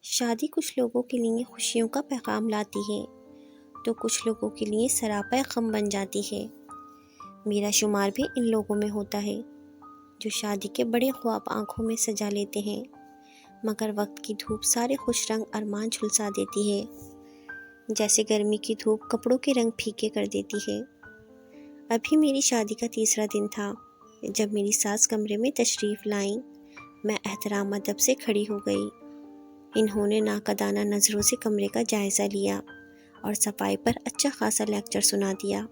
شادی کچھ لوگوں کے لیے خوشیوں کا پیغام لاتی ہے تو کچھ لوگوں کے لیے سراپا غم بن جاتی ہے۔ میرا شمار بھی ان لوگوں میں ہوتا ہے جو شادی کے بڑے خواب آنکھوں میں سجا لیتے ہیں، مگر وقت کی دھوپ سارے خوش رنگ ارمان جھلسا دیتی ہے، جیسے گرمی کی دھوپ کپڑوں کے رنگ پھیکے کر دیتی ہے۔ ابھی میری شادی کا تیسرا دن تھا جب میری ساس کمرے میں تشریف لائیں۔ میں احترام ادب سے کھڑی ہو گئی۔ انہوں نے ناقدانہ نظروں سے کمرے کا جائزہ لیا اور صفائی پر اچھا خاصا لیکچر سنا دیا۔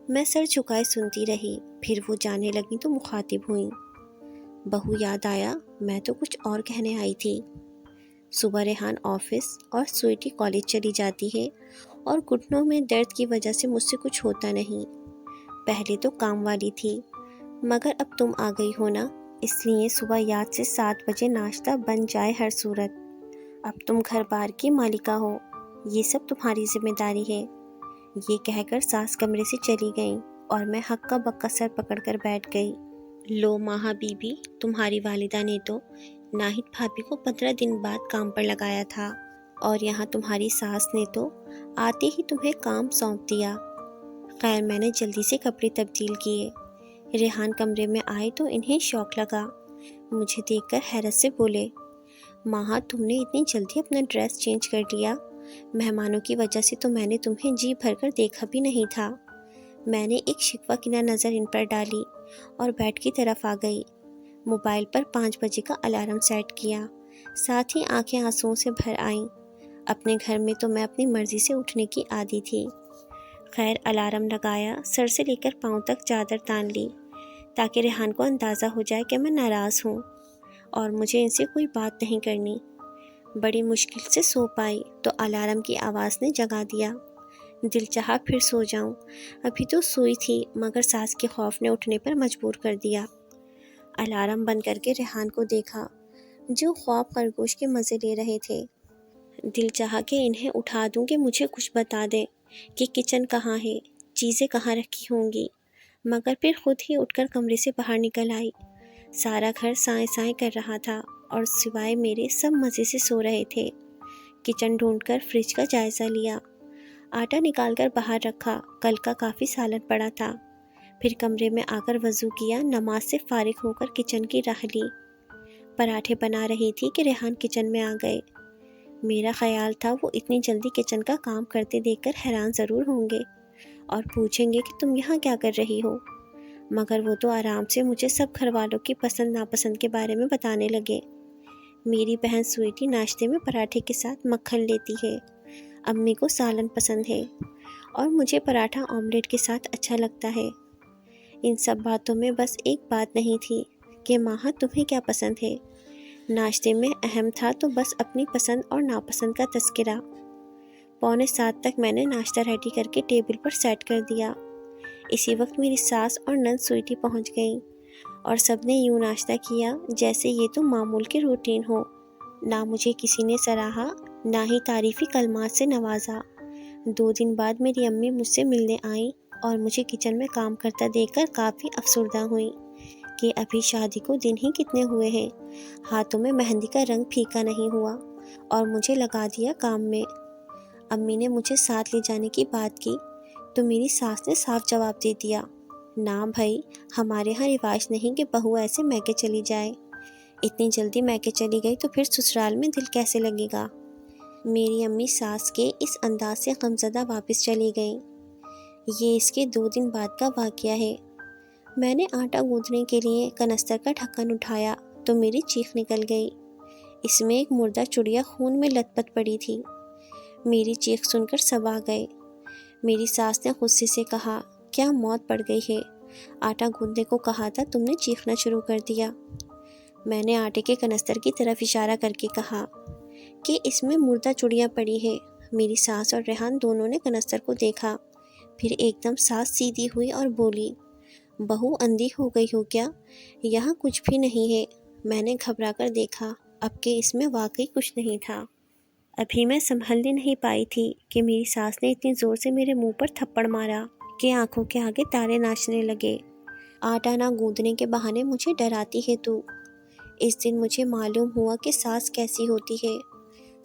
میں سر جھکائے سنتی رہی، پھر وہ جانے لگیں تو مخاطب ہوئیں۔ بہو یاد آیا، میں تو کچھ اور کہنے آئی تھی۔ صبح ریحان آفس اور سویٹی کالج چلی جاتی ہے اور گھٹنوں میں درد کی وجہ سے مجھ سے کچھ ہوتا نہیں۔ پہلے تو کام والی تھی، مگر اب تم آ گئی ہو نا، اس لیے صبح یاد سے 7 بجے ناشتہ بن جائے ہر صورت۔ اب تم گھر بار کی مالکہ ہو، یہ سب تمہاری ذمہ داری ہے۔ یہ کہہ کر ساس کمرے سے چلی گئیں اور میں ہکا بکا سر پکڑ کر بیٹھ گئی۔ لو ماہا بی بی، تمہاری والدہ نے تو ناہید بھابی کو 15 دن بعد کام پر لگایا تھا، اور یہاں تمہاری ساس نے تو آتے ہی تمہیں کام سونپ دیا۔ خیر، میں نے جلدی سے کپڑے تبدیل کیے۔ ریحان کمرے میں آئے تو انہیں شوق لگا۔ مجھے دیکھ کر حیرت سے بولے، ماہا تم نے اتنی جلدی اپنا ڈریس چینج کر لیا؟ مہمانوں کی وجہ سے تو میں نے تمہیں جی بھر کر دیکھا بھی نہیں تھا۔ میں نے ایک شکوہ کنہ نظر ان پر ڈالی اور بیڈ کی طرف آ گئی۔ موبائل پر 5 بجے کا الارم سیٹ کیا، ساتھ ہی آنکھیں آنسوؤں سے بھر آئیں۔ اپنے گھر میں تو میں اپنی مرضی سے اٹھنے کی عادی تھی۔ خیر، الارم لگایا، سر سے لے کر پاؤں تک چادر تان لی تاکہ ریحان کو اندازہ ہو جائے کہ میں ناراض ہوں اور مجھے ان سے کوئی بات نہیں کرنی۔ بڑی مشکل سے سو پائی تو الارم کی آواز نے جگا دیا۔ دل چاہا پھر سو جاؤں، ابھی تو سوئی تھی، مگر ساس کے خوف نے اٹھنے پر مجبور کر دیا۔ الارم بند کر کے ریحان کو دیکھا جو خواب خرگوش کے مزے لے رہے تھے۔ دل چاہا کہ انہیں اٹھا دوں کہ مجھے کچھ بتا دیں کہ کچن کہاں ہے، چیزیں کہاں رکھی ہوں گی، مگر پھر خود ہی اٹھ کر کمرے سے باہر نکل آئی۔ سارا گھر سائیں سائیں کر رہا تھا اور سوائے میرے سب مزے سے سو رہے تھے۔ کچن ڈھونڈ کر فریج کا جائزہ لیا، آٹا نکال کر باہر رکھا، کل کا کافی سالن پڑا تھا۔ پھر کمرے میں آ کر وضو کیا، نماز سے فارغ ہو کر کچن کی راہ لی۔ پراٹھے بنا رہی تھی کہ ریحان کچن میں آ گئے۔ میرا خیال تھا وہ اتنی جلدی کچن کا کام کرتے دیکھ کر حیران ضرور ہوں گے اور پوچھیں گے کہ تم یہاں کیا کر رہی ہو، مگر وہ تو آرام سے مجھے سب گھر والوں کی پسند ناپسند کے بارے میں بتانے لگے۔ میری بہن سویٹی ناشتے میں پراٹھے کے ساتھ مکھن لیتی ہے، امی کو سالن پسند ہے اور مجھے پراٹھا آملیٹ کے ساتھ اچھا لگتا ہے۔ ان سب باتوں میں بس ایک بات نہیں تھی کہ ماہا تمہیں کیا پسند ہے۔ ناشتے میں اہم تھا تو بس اپنی پسند اور ناپسند کا تذکرہ۔ 6:45 تک میں نے ناشتہ ریڈی کر کے ٹیبل پر سیٹ کر دیا۔ اسی وقت میری ساس اور نند سویٹی پہنچ گئیں اور سب نے یوں ناشتہ کیا جیسے یہ تو معمول کی روٹین ہو۔ نہ مجھے کسی نے سراہا، نہ ہی تعریفی کلمات سے نوازا۔ 2 دن بعد میری امی مجھ سے ملنے آئیں اور مجھے کچن میں کام کرتا دیکھ کر کافی افسردہ ہوئیں کہ ابھی شادی کو دن ہی کتنے ہوئے ہیں، ہاتھوں میں مہندی کا رنگ پھیکا نہیں ہوا، اور مجھے لگا دیا کام میں۔ امی نے مجھے ساتھ لے جانے کی بات کی تو میری ساس نے صاف جواب دے دیا، نہ بھائی، ہمارے ہاں رواج نہیں کہ بہو ایسے میکے چلی جائے۔ اتنی جلدی میکے چلی گئی تو پھر سسرال میں دل کیسے لگے گا۔ میری امی ساس کے اس انداز سے غمزدہ واپس چلی گئیں۔ یہ اس کے 2 دن بعد کا واقعہ ہے۔ میں نے آٹا گوندھنے کے لیے کنستر کا ڈھکن اٹھایا تو میری چیخ نکل گئی۔ اس میں ایک مردہ چڑیا خون میں لت پت پڑی تھی۔ میری چیخ سن کر سب آ گئے۔ میری ساس نے غصے سے کہا، کیا موت پڑ گئی ہے؟ آٹا گوندنے کو کہا تھا، تم نے چیخنا شروع کر دیا۔ میں نے آٹے کے کنستر کی طرف اشارہ کر کے کہا کہ اس میں مردہ چڑیا پڑی ہے۔ میری ساس اور ریحان دونوں نے کنستر کو دیکھا، پھر ایک دم ساس سیدھی ہوئی اور بولی، بہو اندھی ہو گئی ہو کیا؟ یہاں کچھ بھی نہیں ہے۔ میں نے گھبرا کر دیکھا، اب کہ اس میں واقعی کچھ نہیں تھا۔ ابھی میں سنبھلنے نہیں پائی تھی کہ میری ساس نے اتنی زور سے میرے منہ پر تھپڑ مارا کہ آنکھوں کے آگے تارے ناچنے لگے۔ آٹا نہ گوندنے کے بہانے مجھے ڈراتی ہے تو۔ اس دن مجھے معلوم ہوا کہ ساس کیسی ہوتی ہے۔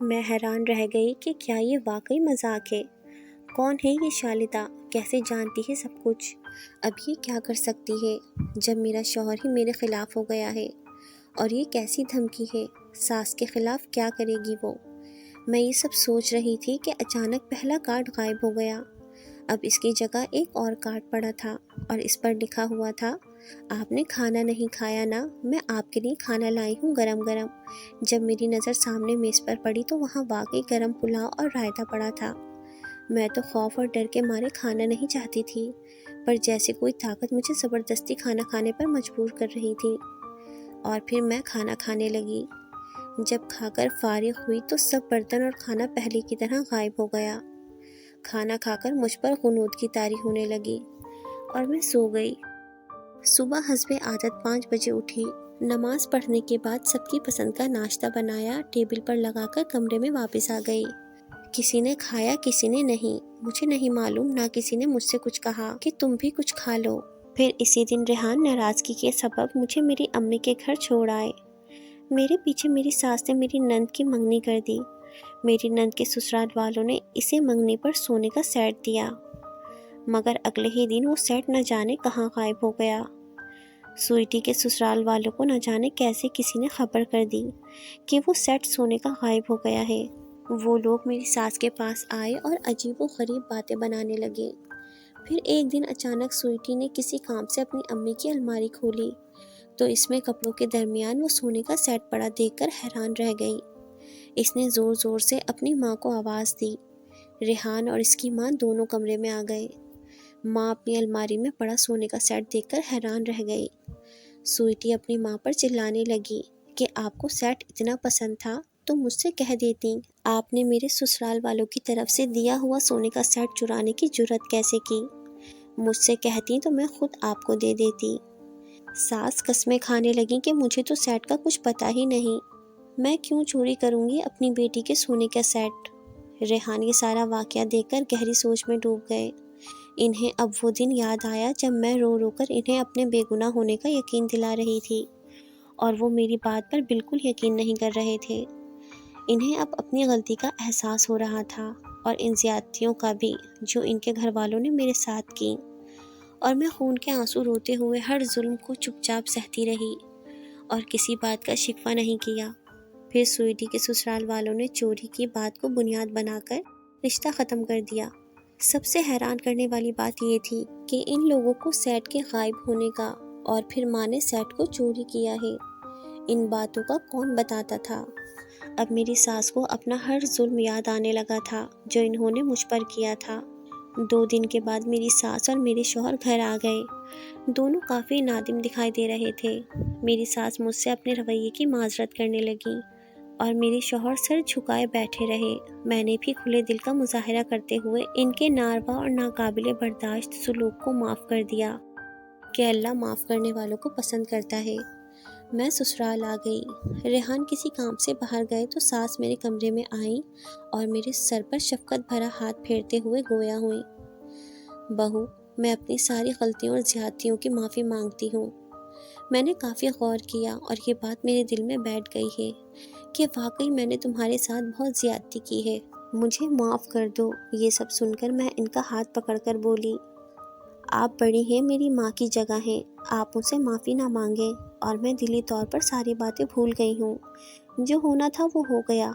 میں حیران رہ گئی کہ کیا یہ واقعی مذاق ہے؟ کون ہے یہ شالتا؟ کیسے جانتی ہے سب کچھ؟ اب یہ کیا کر سکتی ہے جب میرا شوہر ہی میرے خلاف ہو گیا ہے؟ اور یہ کیسی دھمکی ہے؟ ساس کے خلاف کیا کرے گی وہ؟ میں یہ سب سوچ رہی تھی کہ اچانک پہلا کارڈ غائب ہو گیا۔ اب اس کی جگہ ایک اور کارڈ پڑا تھا اور اس پر لکھا ہوا تھا، آپ نے کھانا نہیں کھایا نا، میں آپ کے لیے کھانا لائی ہوں گرم گرم۔ جب میری نظر سامنے میز پر پڑی تو وہاں واقعی گرم پلاؤ اور رائتا پڑا تھا۔ میں تو خوف اور ڈر کے مارے کھانا نہیں چاہتی تھی، پر جیسے کوئی طاقت مجھے زبردستی کھانا کھانے پر مجبور کر رہی تھی، اور پھر میں کھانا کھانے لگی۔ جب کھا کر فارغ ہوئی تو سب برتن اور کھانا پہلے کی طرح غائب ہو گیا۔ کھانا کھا کر مجھ پر غنود کی طاری ہونے لگی اور میں سو گئی۔ صبح حسب عادت 5 بجے اٹھی، نماز پڑھنے کے بعد سب کی پسند کا ناشتہ بنایا، ٹیبل پر لگا کر کمرے میں واپس آ گئی۔ کسی نے کھایا کسی نے نہیں، مجھے نہیں معلوم، نہ کسی نے مجھ سے کچھ کہا کہ تم بھی کچھ کھا لو۔ پھر اسی دن ریحان ناراضگی کے سبب مجھے میری امی کے گھر چھوڑ آئے۔ میرے پیچھے میری ساس نے میری نند کی منگنی کر دی۔ میری نند کے سسرال والوں نے اسے منگنی پر سونے کا سیٹ دیا، مگر اگلے ہی دن وہ سیٹ نہ جانے کہاں غائب ہو گیا۔ سوئٹی کے سسرال والوں کو نہ جانے کیسے کسی نے خبر کر دی کہ وہ سیٹ سونے کا غائب ہو گیا ہے۔ وہ لوگ میری ساس کے پاس آئے اور عجیب و غریب باتیں بنانے لگے۔ پھر ایک دن اچانک سوئٹی نے کسی کام سے اپنی امی کی الماری کھولی تو اس میں کپڑوں کے درمیان وہ سونے کا سیٹ پڑا دیکھ کر حیران رہ گئی۔ اس نے زور زور سے اپنی ماں کو آواز دی۔ ریحان اور اس کی ماں دونوں کمرے میں آ گئے۔ ماں اپنی الماری میں پڑا سونے کا سیٹ دیکھ کر حیران رہ گئی۔ سوئٹی اپنی ماں پر چلانے لگی کہ آپ کو سیٹ اتنا پسند تھا تو مجھ سے کہہ دیتی، آپ نے میرے سسرال والوں کی طرف سے دیا ہوا سونے کا سیٹ چرانے کی جرت کیسے کی؟ مجھ سے کہتی تو میں خود آپ کو دے دیتی۔ ساس قسمیں کھانے لگیں کہ مجھے تو سیٹ کا کچھ پتہ ہی نہیں، میں کیوں چوری کروں گی اپنی بیٹی کے سونے کا سیٹ؟ ریحان یہ سارا واقعہ دیکھ کر گہری سوچ میں ڈوب گئے۔ انہیں اب وہ دن یاد آیا جب میں رو رو کر انہیں اپنے بے گناہ ہونے کا یقین دلا رہی تھی، اور وہ میری بات پر بالکل یقین نہیں کر رہے تھے۔ انہیں اب اپنی غلطی کا احساس ہو رہا تھا اور ان زیادتیوں کا بھی جو ان کے گھر والوں نے میرے ساتھ کی، اور میں خون کے آنسو روتے ہوئے ہر ظلم کو چپ چاپ سہتی رہی اور کسی بات کا شکوہ نہیں کیا۔ پھر سوئٹی کے سسرال والوں نے چوری کی بات کو بنیاد بنا کر رشتہ ختم کر دیا۔ سب سے حیران کرنے والی بات یہ تھی کہ ان لوگوں کو سیٹ کے غائب ہونے کا اور پھر ماں نے سیٹ کو چوری کیا ہے، ان باتوں کا کون بتاتا تھا؟ اب میری ساس کو اپنا ہر ظلم یاد آنے لگا تھا جو انہوں نے مجھ پر کیا تھا۔ 2 دن کے بعد میری ساس اور میرے شوہر گھر آ گئے۔ دونوں کافی نادم دکھائی دے رہے تھے۔ میری ساس مجھ سے اپنے رویے کی معذرت کرنے لگی اور میرے شوہر سر جھکائے بیٹھے رہے۔ میں نے بھی کھلے دل کا مظاہرہ کرتے ہوئے ان کے ناروا اور ناقابل برداشت سلوک کو معاف کر دیا کہ اللہ معاف کرنے والوں کو پسند کرتا ہے۔ میں سسرال آ گئی۔ ریحان کسی کام سے باہر گئے تو ساس میرے کمرے میں آئیں اور میرے سر پر شفقت بھرا ہاتھ پھیرتے ہوئے گویا ہوئیں، بہو، میں اپنی ساری غلطیوں اور زیادتیوں کی معافی مانگتی ہوں۔ میں نے کافی غور کیا اور یہ بات میرے دل میں بیٹھ گئی ہے کہ واقعی میں نے تمہارے ساتھ بہت زیادتی کی ہے، مجھے معاف کر دو۔ یہ سب سن کر میں ان کا ہاتھ پکڑ کر بولی، آپ بڑی ہیں، میری ماں کی جگہ ہیں، آپ مجھ سے معافی نہ مانگیں، اور میں دلی طور پر ساری باتیں بھول گئی ہوں، جو ہونا تھا وہ ہو گیا۔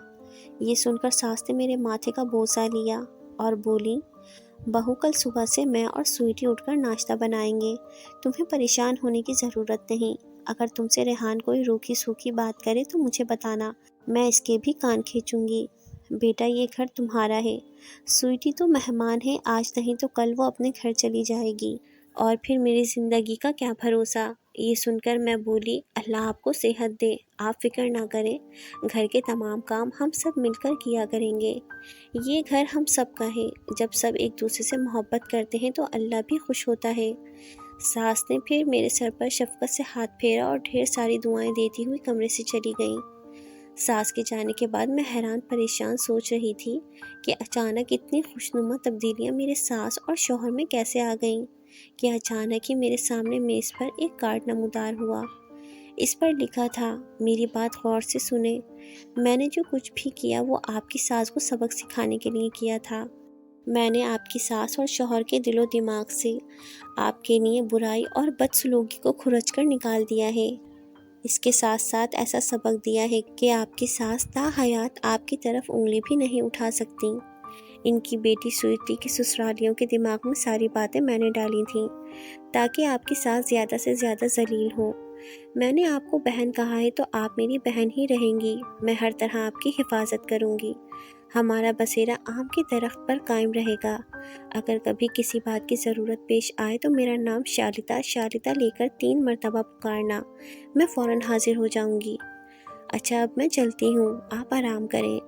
یہ سن کر ساس نے میرے ماتھے کا بوسہ لیا اور بولی، بہو، کل صبح سے میں اور سوئٹی اٹھ کر ناشتہ بنائیں گے، تمہیں پریشان ہونے کی ضرورت نہیں۔ اگر تم سے ریحان کوئی روکھی سوکھی بات کرے تو مجھے بتانا، میں اس کے بھی کان کھینچوں گی۔ بیٹا، یہ گھر تمہارا ہے، سوئٹی تو مہمان ہے، آج نہیں تو کل وہ اپنے گھر چلی جائے گی، اور پھر میری زندگی کا کیا بھروسہ؟ یہ سن کر میں بولی، اللہ آپ کو صحت دے، آپ فکر نہ کریں، گھر کے تمام کام ہم سب مل کر کیا کریں گے، یہ گھر ہم سب کا ہے، جب سب ایک دوسرے سے محبت کرتے ہیں تو اللہ بھی خوش ہوتا ہے۔ ساس نے پھر میرے سر پر شفقت سے ہاتھ پھیرا اور ڈھیر ساری دعائیں دیتی ہوئی کمرے سے چلی گئیں۔ ساس کے جانے کے بعد میں حیران پریشان سوچ رہی تھی کہ اچانک اتنی خوشنما تبدیلیاں میرے ساس اور شوہر میں کیسے آ گئیں کہ اچانک ہی میرے سامنے میز پر ایک کارڈ نمودار ہوا۔ اس پر لکھا تھا، میری بات غور سے سنیں، میں نے جو کچھ بھی کیا وہ آپ کی ساس کو سبق سکھانے کے لیے کیا تھا۔ میں نے آپ کی ساس اور شوہر کے دل و دماغ سے آپ کے لیے برائی اور بدسلوکی کو کھرچ کر نکال دیا ہے۔ اس کے ساتھ ساتھ ایسا سبق دیا ہے کہ آپ کی ساس تا حیات آپ کی طرف انگلی بھی نہیں اٹھا سکتی۔ ان کی بیٹی سویٹی کی سسرالیوں کے دماغ میں ساری باتیں میں نے ڈالی تھیں تاکہ آپ کی ساس زیادہ سے زیادہ ذلیل ہو۔ میں نے آپ کو بہن کہا ہے تو آپ میری بہن ہی رہیں گی۔ میں ہر طرح آپ کی حفاظت کروں گی۔ ہمارا بسیرا آم کے درخت پر قائم رہے گا۔ اگر کبھی کسی بات کی ضرورت پیش آئے تو میرا نام شالتا لے کر 3 مرتبہ پکارنا، میں فوراً حاضر ہو جاؤں گی۔ اچھا اب میں چلتی ہوں، آپ آرام کریں۔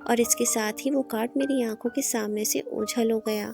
اور اس کے ساتھ ہی وہ کارڈ میری آنکھوں کے سامنے سے اوجھل ہو گیا۔